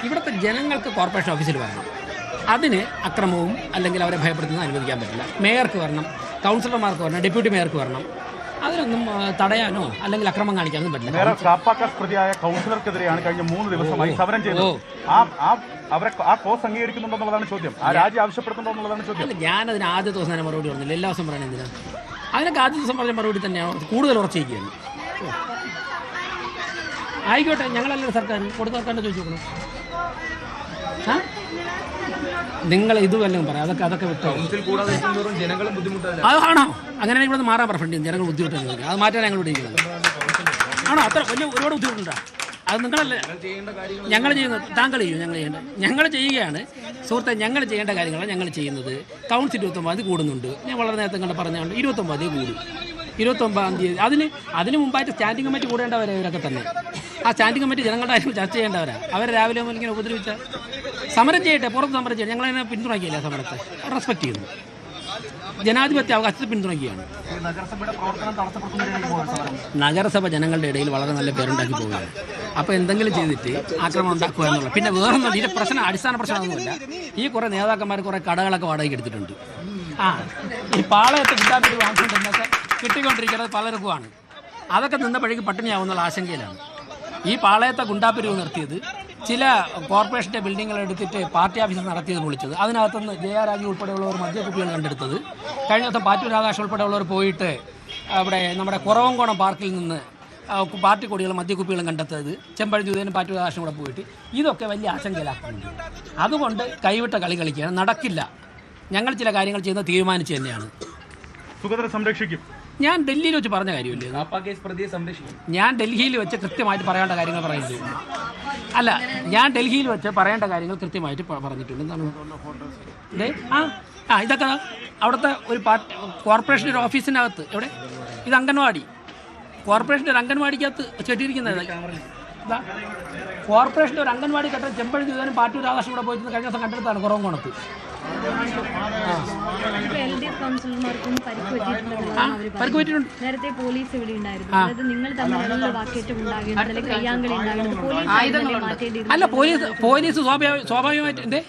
ഇവിടുത്തെ ജനങ്ങൾക്ക് കോർപ്പറേഷൻ ഓഫീസിൽ വരണം. അതിന് അക്രമവും അല്ലെങ്കിൽ അവരെ ഭയപ്പെടുത്തുന്നത് അനുവദിക്കാൻ പറ്റില്ല. മേയർക്ക് വരണം, കൗൺസിലർമാർക്ക് വരണം, ഡെപ്യൂട്ടി മേയർക്ക് വരണം. അതിനൊന്നും തടയാനോ അല്ലെങ്കിൽ അക്രമം കാണിക്കാനൊന്നും പറ്റില്ല. പ്രതിയായ കൗൺസിലർക്കെതിരെയാണ് കഴിഞ്ഞ 3 ദിവസമായി സമരം ചെയ്തത്. അവരെ ആ കോസ് അംഗീകരിക്കുന്നുണ്ടോ എന്നുള്ളതാണ് ചോദ്യം. ആ രാജി ആവശ്യപ്പെടുന്നുണ്ടോ എന്നുള്ളതാണ് ചോദ്യം. ഞാനതിന് ആദ്യ ദിവസം തന്നെ മറുപടി പറഞ്ഞില്ല. എല്ലാ ദിവസം പറയണത് എന്തിനാ? അതിനൊക്കെ ആദ്യ ദിവസം പറഞ്ഞ മറുപടി തന്നെയാണ് കൂടുതൽ ഉറച്ചിരിക്കുകയാണ്. ആയിക്കോട്ടെ, ഞങ്ങളല്ലേ സർക്കാർ കൊടുത്ത സർക്കാരിനെ ചോദിച്ചു നോക്കണം. നിങ്ങൾ ഇത് വല്ലതും പറയാം. അതൊക്കെ വിട്ടോ. അതാണോ? അങ്ങനെ ഇവിടെ നിന്ന് മാറാൻ പറഞ്ഞിട്ടുണ്ട്. ജനങ്ങൾ ബുദ്ധിമുട്ടാണ്. അത് മാറ്റാൻ ഞങ്ങളോട് ഇരിക്കുന്നത് ആണോ? അത്ര വലിയ ഒരുപാട് ബുദ്ധിമുട്ടുണ്ടോ? അത് നിങ്ങളല്ലേ ഞങ്ങൾ ചെയ്യുന്നത്. താങ്കൾ ചെയ്യും, ഞങ്ങൾ ചെയ്യുകയാണ് സുഹൃത്തെ. ഞങ്ങൾ ചെയ്യേണ്ട കാര്യങ്ങളാണ് ഞങ്ങൾ ചെയ്യുന്നത്. കൗൺസിൽ 29 കൂടുന്നുണ്ട്. ഞാൻ വളരെ നേരത്തെ കണ്ട് പറഞ്ഞുകൊണ്ട് 29 കൂടും. 29 തീയതി അതിന് മുമ്പായിട്ട് സ്റ്റാൻഡിംഗ് കമ്മിറ്റി കൂടേണ്ടവരെ ഇവരൊക്കെ തന്നെ. ആ സ്റ്റാൻഡിംഗ് കമ്മിറ്റി ജനങ്ങളുടെ കാര്യം ചർച്ച ചെയ്യേണ്ടവരാണ്. അവർ രാവിലെ ഇങ്ങനെ ഉപദ്രവിച്ച സമരം ചെയ്യട്ടെ, പുറത്ത് സമരം ചെയ്യട്ടെ. ഞങ്ങളതിനെ പിന്തുണയ്ക്കില്ല. സമരത്തെ റെസ്പെക്ട് ചെയ്യുന്നു. ജനാധിപത്യ അവകാശത്തെ പിന്തുണയ്ക്കുകയാണ്. നഗരസഭ ജനങ്ങളുടെ ഇടയിൽ വളരെ നല്ല പേരുണ്ടാക്കി പോവുകയാണ്. അപ്പോൾ എന്തെങ്കിലും ചെയ്തിട്ട് ആക്രമണം ഉണ്ടാക്കുക എന്നുള്ള. പിന്നെ വേറൊന്നും ഇതിൻ്റെ പ്രശ്നം അടിസ്ഥാന പ്രശ്നമൊന്നുമില്ല. ഈ കുറേ നേതാക്കന്മാർ കുറേ കടകളൊക്കെ വാടകയ്ക്ക് എടുത്തിട്ടുണ്ട്. ഈ പാളയത്തെ കിട്ടാൻ വാങ്ങിക്കൊണ്ടിരുന്നൊക്കെ കിട്ടിക്കൊണ്ടിരിക്കുന്നത് പലർക്കുമാണ്. അതൊക്കെ നിന്നപ്പോഴേക്ക് പട്ടിണിയാവുന്നുള്ള ആശങ്കയിലാണ്. ഈ പാളയത്തെ ഗുണ്ടാപ്പിരിവ് നിർത്തിയത് ചില കോർപ്പറേഷൻ്റെ ബിൽഡിങ്ങുകൾ എടുത്തിട്ട് പാർട്ടി ഓഫീസ് നടത്തിയത് പൊളിച്ചത്. അതിനകത്തുനിന്ന് ജയരാജു ഉൾപ്പെടെയുള്ളവർ മദ്യക്കുപ്പികൾ കണ്ടെടുത്തത്. കഴിഞ്ഞ ദിവസം പാറ്റൂർ ആകാശ് ഉൾപ്പെടെയുള്ളവർ പോയിട്ട് അവിടെ നമ്മുടെ കുറവങ്കോണം പാർക്കിൽ നിന്ന് പാർട്ടി കൊടികളും മദ്യക്കുപ്പികളും കണ്ടെത്തത്. ചെമ്പഴഞ്ചൂതനും പാറ്റൂർ ആകാശം കൂടെ പോയിട്ട് ഇതൊക്കെ വലിയ ആശങ്കയിലാക്കുന്നുണ്ട്. അതുകൊണ്ട് കൈവിട്ട കളി കളിക്കുകയാണ്. നടക്കില്ല. ഞങ്ങൾ ചില കാര്യങ്ങൾ ചെയ്യുന്നത് തീരുമാനിച്ചു തന്നെയാണ്. സംരക്ഷിക്കും. ഞാൻ ഡൽഹിയിൽ വെച്ച് പറഞ്ഞ കാര്യമില്ലേ? ഞാൻ ഡൽഹിയിൽ വെച്ച് കൃത്യമായിട്ട് പറയേണ്ട കാര്യങ്ങൾ പറയുന്നത് അല്ല. ഞാൻ ഡൽഹിയിൽ വെച്ച് പറയേണ്ട കാര്യങ്ങൾ കൃത്യമായിട്ട് പറഞ്ഞിട്ടുണ്ട്. എന്താണ് ഇതൊക്കെ അവിടുത്തെ ഒരു കോർപ്പറേഷൻ്റെ ഒരു ഓഫീസിനകത്ത് എവിടെ ഇത് അംഗൻവാടി കോർപ്പറേഷൻ്റെ ഒരു അംഗൻവാടിക്കകത്ത് ചെട്ടിയിരിക്കുന്നത്. കോർപ്പറേഷൻ്റെ ഒരു അംഗൻവാടി കെട്ട ചെമ്പഴി ചെയ്താലും പാറ്റൂർ ആകാശം കൂടെ പോയിട്ട് കഴിഞ്ഞ ദിവസം കണ്ടെടുത്താണ് കുറവങ്കോണത്ത്. നേരത്തെ പോലീസ് ഇവിടെ ഉണ്ടായിരുന്നു. നിങ്ങൾ അല്ല, പോലീസ് സ്വാഭാവികമായിട്ട്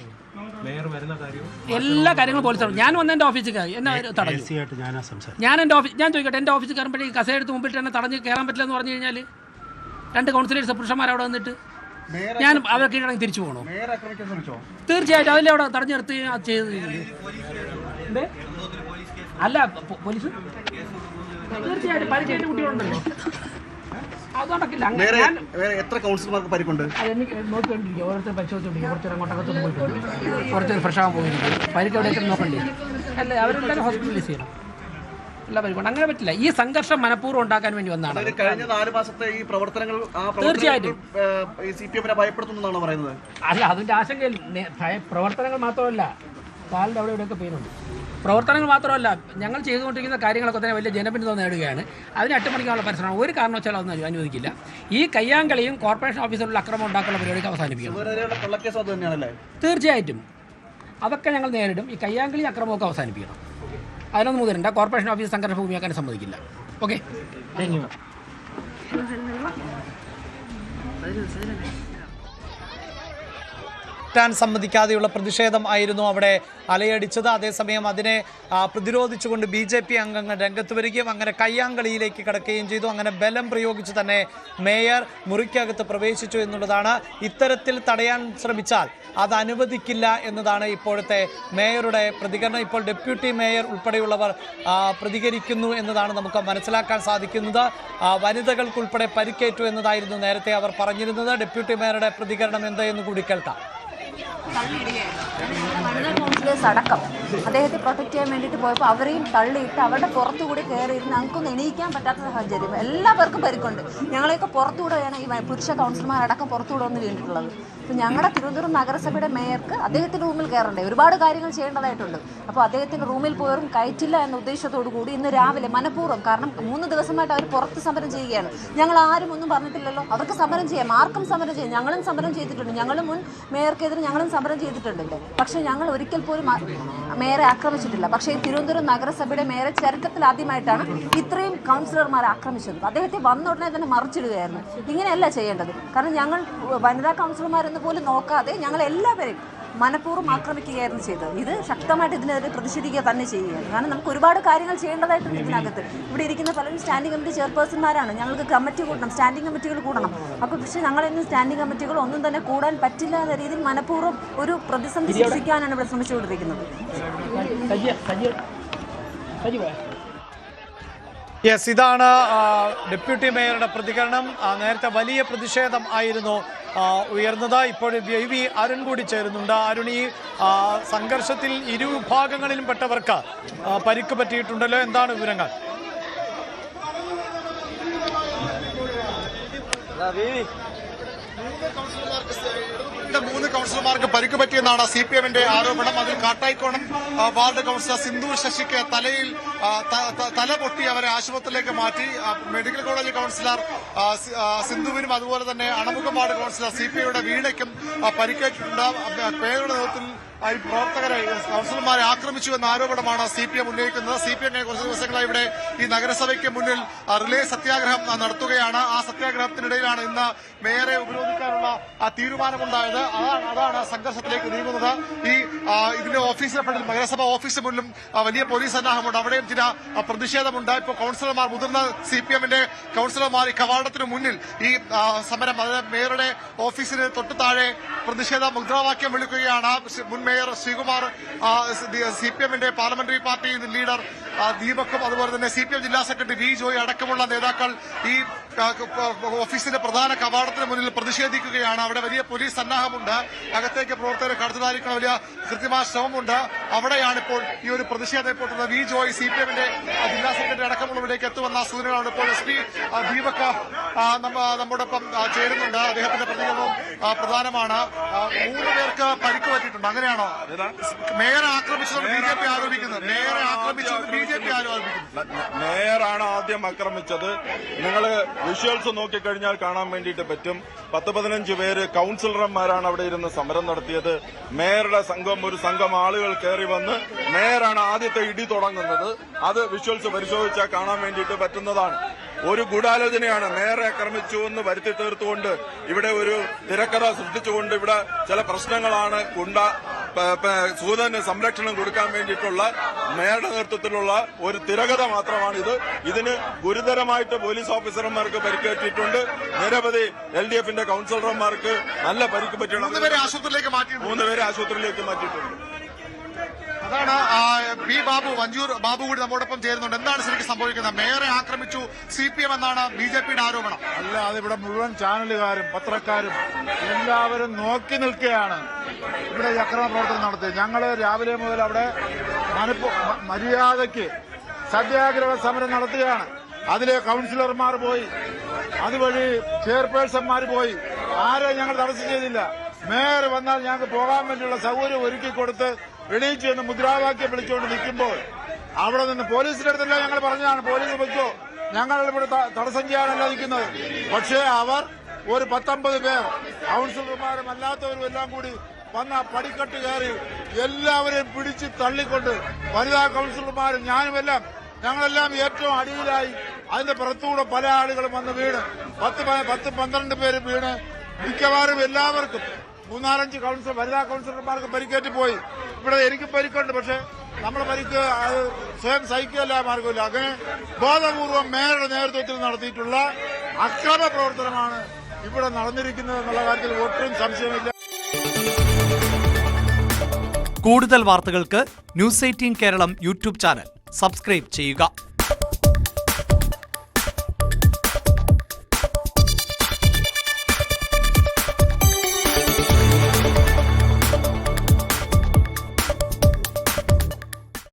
എല്ലാ കാര്യങ്ങളും പോലീസാണ്. ഞാൻ വന്ന എൻ്റെ ഓഫീസിൽ എന്നെ തടഞ്ഞു. ഞാൻ ചോദിക്കട്ടെ, എൻ്റെ ഓഫീസിൽ കയറുമ്പോഴേക്ക് കസേരടുത്ത് മുമ്പിട്ട് എന്നെ തടഞ്ഞ് കയറാൻ പറ്റില്ല എന്ന് പറഞ്ഞു കഴിഞ്ഞാൽ 2 കൗൺസിലേഴ്സ് പുരുഷന്മാർ അവിടെ വന്നിട്ട് ഞാൻ അവരെ കീഴടങ്ങി തിരിച്ചു പോകണോ? തീർച്ചയായിട്ടും അതിലെ അവിടെ തടഞ്ഞു നിർത്തി ചെയ്ത് അല്ല പോലീസ് തീർച്ചയായിട്ടും പരിചയമായിട്ട് കുട്ടികളുണ്ടല്ലോ. അത് നടക്കില്ല. എത്ര കൗൺസിലർമാർക്ക് പരിക്കുണ്ട്? അതെനിക്ക് നോക്കിക്കൊണ്ടിരിക്കുക. ഓരോരുത്തർ പരിശോധിച്ചോണ്ടിരിക്കുക. കുറച്ചൊരു അങ്ങോട്ടകത്തൊന്നും പോയിട്ടുണ്ട്. കുറച്ചൊരു ഫ്രഷ് ആകാൻ പോയിരിക്കും. പരിക്ക് എവിടെയൊക്കെ നോക്കണ്ടേ? അല്ല, അവരെല്ലാവരും ഹോസ്പിറ്റലൈസ് ചെയ്യണം. എല്ലാ പരിക്കും അങ്ങനെ പറ്റില്ല. ഈ സംഘർഷം മനഃപൂർവ്വം ഉണ്ടാക്കാൻ വേണ്ടി വന്നതാണ്. കഴിഞ്ഞ 4 മാസത്തെ ഈ പ്രവർത്തനങ്ങൾ തീർച്ചയായിട്ടും ഭയപ്പെടുത്തുന്നതാണ് പറയുന്നത്. അല്ല, അതിൻ്റെ ആശങ്കയിൽ പ്രവർത്തനങ്ങൾ മാത്രമല്ല, കാലിൻ്റെ അവിടെ ഇവിടെയൊക്കെ പെയിനുണ്ട്. പ്രവർത്തനങ്ങൾ മാത്രമല്ല, ഞങ്ങൾ ചെയ്തുകൊണ്ടിരിക്കുന്ന കാര്യങ്ങളൊക്കെ തന്നെ വലിയ ജനപിന്തുണ നേടുകയാണ്. അതിന് അട്ടിമറിക്കാനുള്ള പരിശ്രമം ഒരു കാരണവശാലും അതൊന്നും അനുവദിക്കില്ല. ഈ കയ്യാങ്കളിയും കോർപ്പറേഷൻ ഓഫീസിലുള്ള അക്രമം ഉണ്ടാക്കുന്ന പരിപാടിക്ക് അവസാനിപ്പിക്കണം. തീർച്ചയായിട്ടും അതൊക്കെ ഞങ്ങൾ നേരിടും. ഈ കയ്യാങ്കളി അക്രമമൊക്കെ അവസാനിപ്പിക്കണം. അതിനൊന്നും മുതിരണ്ട. കോർപ്പറേഷൻ ഓഫീസ് സംഘർഷ ഭൂമിയാക്കാൻ സമ്മതിക്കില്ല. Okay, thank you. സമ്മതിക്കാതെയുള്ള പ്രതിഷേധം ആയിരുന്നു അവിടെ അലയടിച്ചത്. അതേസമയം അതിനെ പ്രതിരോധിച്ചുകൊണ്ട് BJP അംഗങ്ങൾ രംഗത്ത് വരികയും അങ്ങനെ കയ്യാങ്കളിയിലേക്ക് കടക്കുകയും ചെയ്തു. അങ്ങനെ ബലം പ്രയോഗിച്ച് തന്നെ മേയർ മുറിക്കകത്ത് പ്രവേശിച്ചു എന്നുള്ളതാണ്. ഇത്തരത്തിൽ തടയാൻ ശ്രമിച്ചാൽ അത് അനുവദിക്കില്ല എന്നതാണ് ഇപ്പോഴത്തെ മേയറുടെ പ്രതികരണം. ഇപ്പോൾ ഡെപ്യൂട്ടി മേയർ ഉൾപ്പെടെയുള്ളവർ പ്രതികരിക്കുന്നു എന്നതാണ് നമുക്ക് മനസ്സിലാക്കാൻ സാധിക്കുന്നത്. വനിതകൾക്കുൾപ്പെടെ പരിക്കേറ്റു എന്നതായിരുന്നു നേരത്തെ അവർ പറഞ്ഞിരുന്നത്. ഡെപ്യൂട്ടി മേയറുടെ പ്രതികരണം എന്തായെന്ന് കൂടി കേൾക്കാം. വനിതാ കൗൺസിലേഴ്സ് അടക്കം അദ്ദേഹത്തെ പ്രൊട്ടക്ട് ചെയ്യാൻ വേണ്ടിയിട്ട് പോയപ്പോൾ അവരെയും തള്ളിയിട്ട് അവരുടെ പുറത്തുകൂടി കയറിയിരുന്ന് ഞങ്ങൾക്കൊന്നും എണീക്കാൻ പറ്റാത്ത സാഹചര്യം. എല്ലാവർക്കും പരിക്കുണ്ട്. ഞങ്ങളെയൊക്കെ പുറത്തുകൂടെയാണ് ഈ പുരുഷ കൗൺസിലർമാരടക്കം പുറത്തുകൂടെ വന്ന് വീണിട്ടുള്ളത്. അപ്പോൾ ഞങ്ങളുടെ തിരുവനന്തപുരം നഗരസഭയുടെ മേയർക്ക് അദ്ദേഹത്തിൻ്റെ റൂമിൽ കയറണ്ടേ, ഒരുപാട് കാര്യങ്ങൾ ചെയ്യേണ്ടതായിട്ടുണ്ട്. അപ്പോൾ അദ്ദേഹത്തിൻ്റെ റൂമിൽ പോയവരും കയറ്റില്ല എന്ന ഉദ്ദേശത്തോടു കൂടി ഇന്ന് രാവിലെ മനഃപൂർവ്വം, കാരണം 3 ദിവസമായിട്ട് അവർ പുറത്ത് സമരം ചെയ്യുകയാണ്. ഞങ്ങൾ ആരും ഒന്നും പറഞ്ഞിട്ടില്ലല്ലോ. അവർക്ക് സമരം ചെയ്യാം, ആർക്കും സമരം ചെയ്യാം. ഞങ്ങളും സമരം ചെയ്തിട്ടുണ്ട്. ഞങ്ങളും മുൻ മേയർക്കെതിരെ ഞങ്ങളും സമരം ചെയ്തിട്ടുണ്ട് ഇവിടെ. പക്ഷേ ഞങ്ങൾ ഒരിക്കൽ പോലും മേയറെ ആക്രമിച്ചിട്ടില്ല. പക്ഷേ ഈ തിരുവനന്തപുരം നഗരസഭയുടെ മേയറെ ചരിത്രത്തിൽ ആദ്യമായിട്ടാണ് ഇത്രയും കൗൺസിലർമാരെ ആക്രമിച്ചത്. അദ്ദേഹത്തെ വന്ന ഉടനെ തന്നെ മറിച്ചിടുകയായിരുന്നു. ഇങ്ങനെയല്ല ചെയ്യേണ്ടത്. കാരണം ഞങ്ങൾ വനിതാ കൗൺസിലർമാരെന്ന് പോലും നോക്കാതെ ഞങ്ങൾ എല്ലാവരെയും മനഃപൂർവ്വം ആക്രമിക്കുകയായിരുന്നു ചെയ്തത്. ഇത് ശക്തമായിട്ട് ഇതിനെതിരെ പ്രതിഷേധിക്കുക തന്നെ ചെയ്യുകയാണ്. കാരണം നമുക്ക് ഒരുപാട് കാര്യങ്ങൾ ചെയ്യേണ്ടതായിട്ടുണ്ട് ഇതിനകത്ത്. ഇവിടെ ഇരിക്കുന്ന പലരും സ്റ്റാൻഡിംഗ് കമ്മിറ്റി ചെയർപേഴ്സൺമാരാണ്. ഞങ്ങൾക്ക് കമ്മിറ്റി കൂടണം, സ്റ്റാൻഡിംഗ് കമ്മിറ്റികൾ കൂടണം. അപ്പോൾ പക്ഷേ ഞങ്ങളെന്നും സ്റ്റാൻഡിംഗ് കമ്മിറ്റികൾ ഒന്നും തന്നെ കൂടാൻ പറ്റില്ല എന്ന രീതിയിൽ മനഃപൂർവ്വം ഒരു പ്രതിസന്ധി സൃഷ്ടിക്കാനാണ് ഇവിടെ ശ്രമിച്ചുകൊണ്ടിരിക്കുന്നത്. യെസ്, ഇതാണ് ഡെപ്യൂട്ടി മേയറുടെ പ്രതികരണം. നേരത്തെ വലിയ പ്രതിഷേധം ആയിരുന്നു ഉയർന്നത്. ഇപ്പോൾ വി അരുൺ കൂടി ചേരുന്നുണ്ട്. അരുൺ, ഈ സംഘർഷത്തിൽ ഇരുവിഭാഗങ്ങളിലും പെട്ടവർക്ക് പരിക്ക് പറ്റിയിട്ടുണ്ടല്ലോ, എന്താണ് വിവരങ്ങൾ? മൂന്ന് കൗൺസിലർമാർക്ക് പരിക്ക് പറ്റിയെന്നാണ് CPM-ന്റെ ആരോപണം. അതിൽ കാട്ടായിക്കോണം വാർഡ് കൗൺസിലർ സിന്ധു ശശിക്ക് തലയിൽ തല പൊട്ടി അവരെ ആശുപത്രിയിലേക്ക് മാറ്റി. മെഡിക്കൽ കോളേജ് കൗൺസിലർ സിന്ധുവിനും അതുപോലെ തന്നെ അണമുഖം വാർഡ് കൗൺസിലർ CPI-യുടെ വീണയ്ക്കും പരിക്കേറ്റിട്ടുണ്ട്. പേരുടെ നേതൃത്വത്തിൽ ഈ പ്രവർത്തകരെ കൗൺസിലർമാരെ ആക്രമിച്ചു എന്ന ആരോപണമാണ് CPM ഉന്നയിക്കുന്നത്. CPM കുറച്ച് ദിവസങ്ങളായി ഇവിടെ ഈ നഗരസഭയ്ക്ക് മുന്നിൽ റിലേ സത്യാഗ്രഹം നടത്തുകയാണ്. ആ സത്യാഗ്രഹത്തിനിടയിലാണ് ഇന്ന് മേയറെ ഉപരോധിക്കാനുള്ള തീരുമാനമുണ്ടായത്. അതാണ് സംഘർഷത്തിലേക്ക് നീങ്ങുന്നത്. ഈ ഇതിന്റെ ഓഫീസിന് മുന്നിൽ, നഗരസഭ ഓഫീസിന് മുന്നിലും വലിയ പോലീസ് സന്നാഹമുണ്ട്. അവിടെയും ചില പ്രതിഷേധമുണ്ട്. ഇപ്പോൾ കൗൺസിലർമാർ, മുതിർന്ന CPM-ന്റെ കൗൺസിലർമാർ ഈ കവാടത്തിന് മുന്നിൽ ഈ സമരം, അതായത് മേയറുടെ ഓഫീസിന് തൊട്ടു താഴെ പ്രതിഷേധ മുദ്രാവാക്യം വിളിക്കുകയാണ്. മുൻ മേയർ ശ്രീകുമാർ, CPM-ന്റെ പാർലമെന്ററി പാർട്ടി ലീഡർ ദീപക്കും അതുപോലെ തന്നെ CPM ജില്ലാ സെക്രട്ടറി V ജോയ് അടക്കമുള്ള നേതാക്കൾ ഈ ഓഫീസിന്റെ പ്രധാന കവാടത്തിന് മുന്നിൽ പ്രതിഷേധിക്കുകയാണ്. അവിടെ വലിയ പോലീസ് സന്നാഹമുണ്ട്. അകത്തേക്ക് പ്രവർത്തകരെ കടത്തിലാക്കാൻ വലിയ കൃത്യമായ ശ്രമമുണ്ട്. അവിടെയാണ് ഇപ്പോൾ ഈ ഒരു പ്രതിഷേധം ഇപ്പോൾ V ജോയ് CPM-ന്റെ ജില്ലാ സെക്രട്ടറി അടക്കമുള്ളവരിലേക്ക് എത്തുമെന്ന സൂചനകളാണ്. ഇപ്പോൾ SP ദീപക് നമ്മോടൊപ്പം ചേരുന്നുണ്ട്. അദ്ദേഹത്തിന്റെ പ്രതികരണവും പ്രധാനമാണ്. 3 പേർക്ക് പരിക്ക് പറ്റിയിട്ടുണ്ട്. അങ്ങനെയാണോ? മേയറെ ആക്രമിച്ചത് BJP ആരോപിക്കുന്നത്. മേയറെ ആക്രമിച്ചത് BJP ആരോപിക്കുന്നത്. മേയറാണ് ആദ്യം ആക്രമിച്ചത്. നിങ്ങൾ വിഷ്വൽസ് നോക്കിക്കഴിഞ്ഞാൽ കാണാൻ വേണ്ടിയിട്ട് പറ്റും. 10-15 പേര് കൌൺസിലർമാരാണ് അവിടെ ഇരുന്ന് സമരം നടത്തിയത്. മേയറുടെ ഒരു സംഘം ആളുകൾ കയറി വന്ന് മേയറാണ് ആദ്യത്തെ ഇടി തുടങ്ങുന്നത്. അത് വിഷ്വൽസ് പരിശോധിച്ചാൽ കാണാൻ വേണ്ടിയിട്ട് പറ്റുന്നതാണ്. ഒരു ഗൂഢാലോചനയാണ്. മേയറെ ആക്രമിച്ചു എന്ന് വരുത്തി തീർത്തുകൊണ്ട് ഇവിടെ ഒരു തിരക്കഥ സൃഷ്ടിച്ചുകൊണ്ട് ഇവിടെ ചില പ്രശ്നങ്ങളാണ് സൂതന് സംരക്ഷണം കൊടുക്കാൻ വേണ്ടിയിട്ടുള്ള മേയറുടെ നേതൃത്വത്തിലുള്ള ഒരു തിരകഥ മാത്രമാണിത്. ഇതിന് ഗുരുതരമായിട്ട് പോലീസ് ഓഫീസർമാർക്ക് പരിക്കേറ്റിട്ടുണ്ട്. നിരവധി LDF-ന്റെ കൌൺസിലർമാർക്ക് നല്ല പരിക്ക് പറ്റിയിട്ടുണ്ട്. 3 പേരെ ആശുപത്രിയിലേക്ക് മാറ്റിയിട്ടുണ്ട്. അതാണ് പി ബാബു, വഞ്ചൂർ ബാബു കൂടി നമ്മോടൊപ്പം ചേരുന്നുണ്ട്. എന്താണ് ശരിക്കും സംഭവിക്കുന്നത്? മേയറെ ആക്രമിച്ചു CPM എന്നാണ് BJP-യുടെ ആരോപണം. അല്ല, അതിവിടെ മുഴുവൻ ചാനലുകാരും പത്രക്കാരും എല്ലാവരും നോക്കി നിൽക്കുകയാണ്. ഇവിടെ ഈ അക്രമ പ്രവർത്തനം നടത്തി. ഞങ്ങള് രാവിലെ മുതൽ അവിടെ മര്യാദയ്ക്ക് സത്യാഗ്രഹ സമരം നടത്തുകയാണ്. അതിലെ കൌൺസിലർമാർ പോയി, അതുവഴി ചെയർപേഴ്സൺമാർ പോയി. ആരെയും ഞങ്ങൾ തടസ്സം ചെയ്തില്ല. മേയർ വന്നാൽ ഞങ്ങൾക്ക് പോകാൻ വേണ്ടിയുള്ള സൗകര്യം ഒരുക്കി കൊടുത്ത് എണീച്ച് എന്ന് മുദ്രാവാക്യം വിളിച്ചുകൊണ്ട് നിൽക്കുമ്പോൾ അവിടെ നിന്ന് പോലീസിന്റെ അടുത്തല്ല ഞങ്ങൾ പറഞ്ഞതാണ്, പോലീസ് വെച്ചോ, ഞങ്ങൾ ഇവിടെ തടസ്സം ചെയ്യാനല്ല നിൽക്കുന്നത്. പക്ഷേ അവർ ഒരു 19 പേർ കൌൺസിലർമാരും അല്ലാത്തവരും എല്ലാം കൂടി വന്ന പടിക്കെട്ട് കയറി എല്ലാവരെയും പിടിച്ച് തള്ളിക്കൊണ്ട് വനിതാ കൌൺസിലർമാരും ഞാനുമെല്ലാം ഞങ്ങളെല്ലാം ഏറ്റവും അടിയിലായി. അതിന്റെ പുറത്തുകൂടെ പല ആളുകളും വന്ന് വീണ് 10-12 പേര് വീണ് മിക്കവാറും എല്ലാവർക്കും 3-4 വനിതാ കൌൺസിലർമാർക്ക് പരിക്കേറ്റ് പോയി. ഇവിടെ എനിക്ക് പരിക്കുണ്ട്. പക്ഷെ നമ്മുടെ പരിക്ക് അത് സ്വയം സഹിക്കല്ല, മാർഗമില്ല. അങ്ങനെ ബോധപൂർവം മേയറുടെ നേതൃത്വത്തിൽ നടത്തിയിട്ടുള്ള അക്രമ പ്രവർത്തനമാണ് ഇവിടെ നടന്നിരിക്കുന്നത് എന്നുള്ള കാര്യത്തിൽ ഒട്ടും സംശയമില്ല. കൂടുതൽ വാർത്തകൾക്ക് News 18 Keralam YouTube channel subscribe ചെയ്യുക.